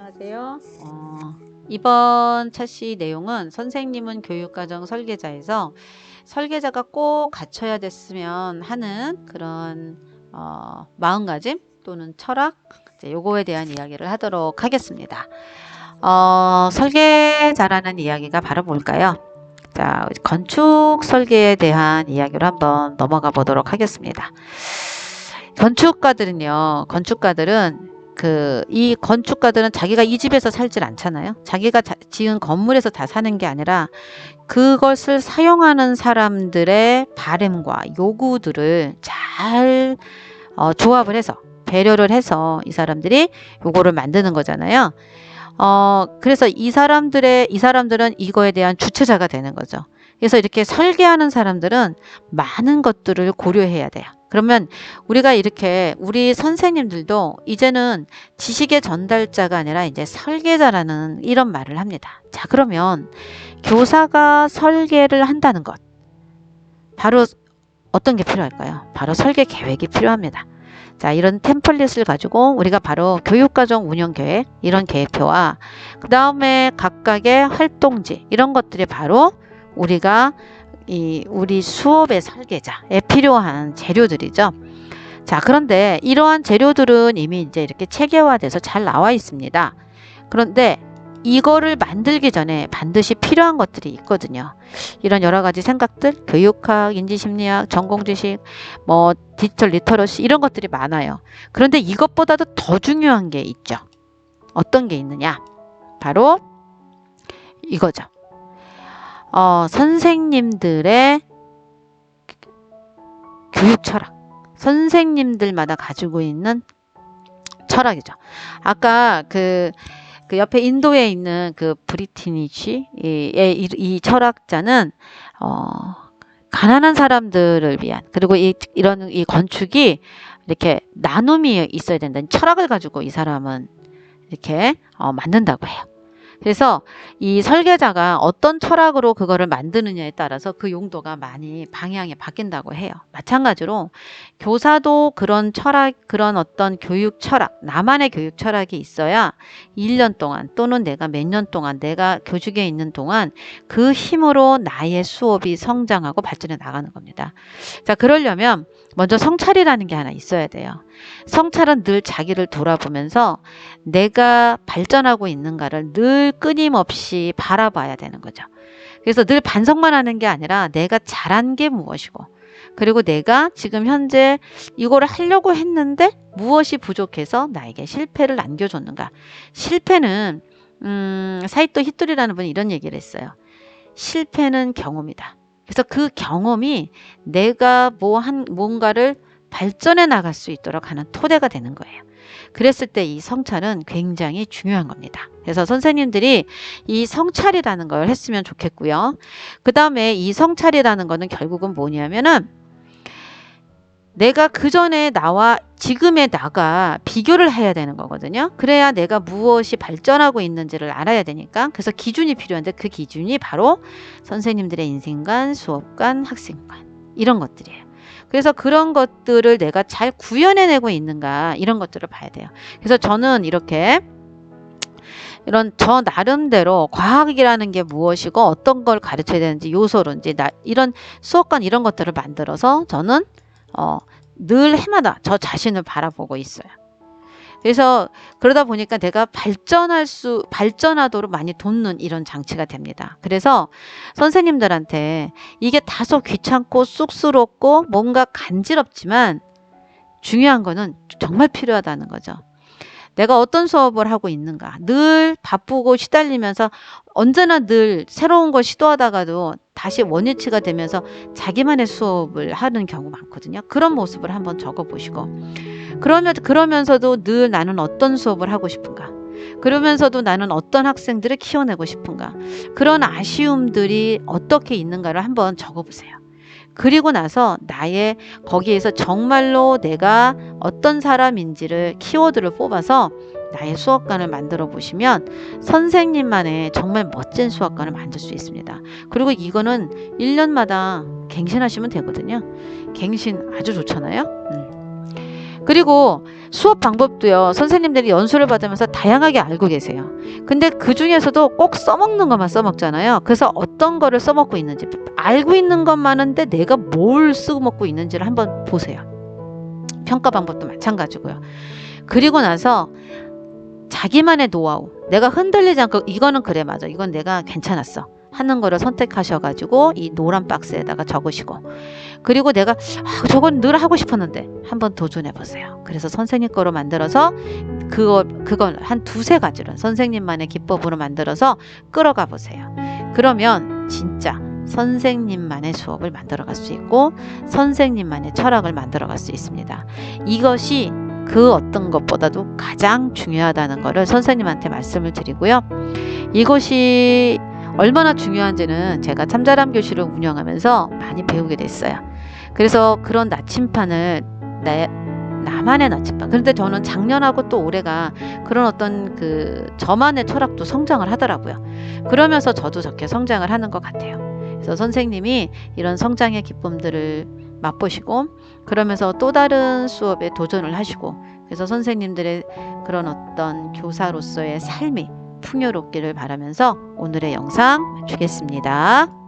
안녕하세요. 이번 차시 내용은 선생님은 교육과정 설계자에서 설계자가 꼭 갖춰야 됐으면 하는 그런 마음가짐 또는 철학 요거에 대한 이야기를 하도록 하겠습니다. 설계자라는 이야기가 바로 뭘까요? 자, 건축 설계에 대한 이야기로 한번 넘어가 보도록 하겠습니다. 건축가들은 이 건축가들은 자기가 이 집에서 살질 않잖아요. 자기가 지은 건물에서 다 사는 게 아니라 그것을 사용하는 사람들의 바램과 요구들을 잘 조합을 해서 배려를 해서 이 사람들이 요거를 만드는 거잖아요. 그래서 이 사람들은 이거에 대한 주체자가 되는 거죠. 그래서 이렇게 설계하는 사람들은 많은 것들을 고려해야 돼요. 그러면 우리 선생님들도 이제는 지식의 전달자가 아니라 이제 설계자라는 이런 말을 합니다. 자, 그러면 교사가 설계를 한다는 것. 바로 어떤 게 필요할까요? 바로 설계 계획이 필요합니다. 자, 이런 템플릿을 가지고 우리가 바로 교육과정 운영계획, 이런 계획표와 그 다음에 각각의 활동지, 이런 것들이 바로 우리가 우리 수업의 설계자에 필요한 재료들이죠. 자, 그런데 이러한 재료들은 이미 이제 이렇게 체계화돼서 잘 나와 있습니다. 그런데 이거를 만들기 전에 반드시 필요한 것들이 있거든요. 이런 여러 가지 생각들, 교육학, 인지심리학, 전공지식, 디지털 리터러시 이런 것들이 많아요. 그런데 이것보다도 더 중요한 게 있죠. 어떤 게 있느냐? 바로 이거죠. 선생님들의 교육 철학. 선생님들마다 가지고 있는 철학이죠. 아까 그 옆에 인도에 있는 그 브리티니치 이 철학자는 가난한 사람들을 위한 그리고 이런 건축이 이렇게 나눔이 있어야 된다는 철학을 가지고 이 사람은 이렇게 만든다고 해요. 그래서 이 설계자가 어떤 철학으로 그거를 만드느냐에 따라서 그 용도가 많이 방향이 바뀐다고 해요. 마찬가지로 교사도 그런 철학, 그런 어떤 교육 철학, 나만의 교육 철학이 있어야 1년 동안 또는 내가 몇 년 동안 내가 교직에 있는 동안 그 힘으로 나의 수업이 성장하고 발전해 나가는 겁니다. 자, 그러려면 먼저 성찰이라는 게 하나 있어야 돼요. 성찰은 늘 자기를 돌아보면서 내가 발전하고 있는가를 늘 끊임없이 바라봐야 되는 거죠. 그래서 늘 반성만 하는 게 아니라 내가 잘한 게 무엇이고 그리고 내가 지금 현재 이거를 하려고 했는데 무엇이 부족해서 나에게 실패를 안겨줬는가. 실패는 사이토 히토리라는 분이 이런 얘기를 했어요. 실패는 경험이다. 그래서 그 경험이 내가 뭔가를 발전해 나갈 수 있도록 하는 토대가 되는 거예요. 그랬을 때 이 성찰은 굉장히 중요한 겁니다. 그래서 선생님들이 이 성찰이라는 걸 했으면 좋겠고요. 그 다음에 이 성찰이라는 거는 결국은 뭐냐면은 내가 그전에 나와 지금의 나가 비교를 해야 되는 거거든요. 그래야 내가 무엇이 발전하고 있는지를 알아야 되니까. 그래서 기준이 필요한데 그 기준이 바로 선생님들의 인생관, 수업관, 학생관 이런 것들이에요. 그래서 그런 것들을 내가 잘 구현해내고 있는가 이런 것들을 봐야 돼요. 그래서 저는 이렇게 이런 저 나름대로 과학이라는 게 무엇이고 어떤 걸 가르쳐야 되는지 요소론지 이런 수업관 이런 것들을 만들어서 저는 늘 해마다 저 자신을 바라보고 있어요. 그래서 그러다 보니까 내가 발전하도록 많이 돕는 이런 장치가 됩니다. 그래서 선생님들한테 이게 다소 귀찮고 쑥스럽고 뭔가 간지럽지만 중요한 거는 정말 필요하다는 거죠. 내가 어떤 수업을 하고 있는가. 늘 바쁘고 시달리면서 언제나 늘 새로운 걸 시도하다가도 다시 원위치가 되면서 자기만의 수업을 하는 경우 많거든요. 그런 모습을 한번 적어보시고 그러면서도 늘 나는 어떤 수업을 하고 싶은가. 그러면서도 나는 어떤 학생들을 키워내고 싶은가. 그런 아쉬움들이 어떻게 있는가를 한번 적어보세요. 그리고 나서 거기에서 정말로 내가 어떤 사람인지를 키워드를 뽑아서 나의 수업관을 만들어 보시면 선생님만의 정말 멋진 수업관을 만들 수 있습니다. 그리고 이거는 1년마다 갱신하시면 되거든요. 갱신 아주 좋잖아요. 그리고 수업 방법도요. 선생님들이 연수를 받으면서 다양하게 알고 계세요. 근데 그 중에서도 꼭 써먹는 것만 써먹잖아요. 그래서 어떤 거를 써먹고 있는지 알고 있는 것 많은데 내가 뭘 써먹고 있는지를 한번 보세요. 평가 방법도 마찬가지고요. 그리고 나서 자기만의 노하우, 내가 흔들리지 않고 이거는 그래 맞아, 이건 내가 괜찮았어 하는 거를 선택하셔가지고 이 노란 박스에다가 적으시고, 그리고 내가 저건 늘 하고 싶었는데 한번 도전해 보세요. 그래서 선생님 거로 만들어서 그걸 한 두세 가지로 선생님만의 기법으로 만들어서 끌어가 보세요. 그러면 진짜 선생님만의 수업을 만들어 갈 수 있고 선생님만의 철학을 만들어 갈 수 있습니다. 이것이 그 어떤 것보다도 가장 중요하다는 것을 선생님한테 말씀을 드리고요. 이것이 얼마나 중요한지는 제가 참잘함 교실을 운영하면서 많이 배우게 됐어요. 그래서 그런 나침판을 나만의 나침판. 그런데 저는 작년하고 또 올해가 그런 어떤 저만의 철학도 성장을 하더라고요. 그러면서 저도 저렇게 성장을 하는 것 같아요. 그래서 선생님이 이런 성장의 기쁨들을 맛보시고 그러면서 또 다른 수업에 도전을 하시고, 그래서 선생님들의 그런 어떤 교사로서의 삶이 풍요롭기를 바라면서 오늘의 영상 마치겠습니다.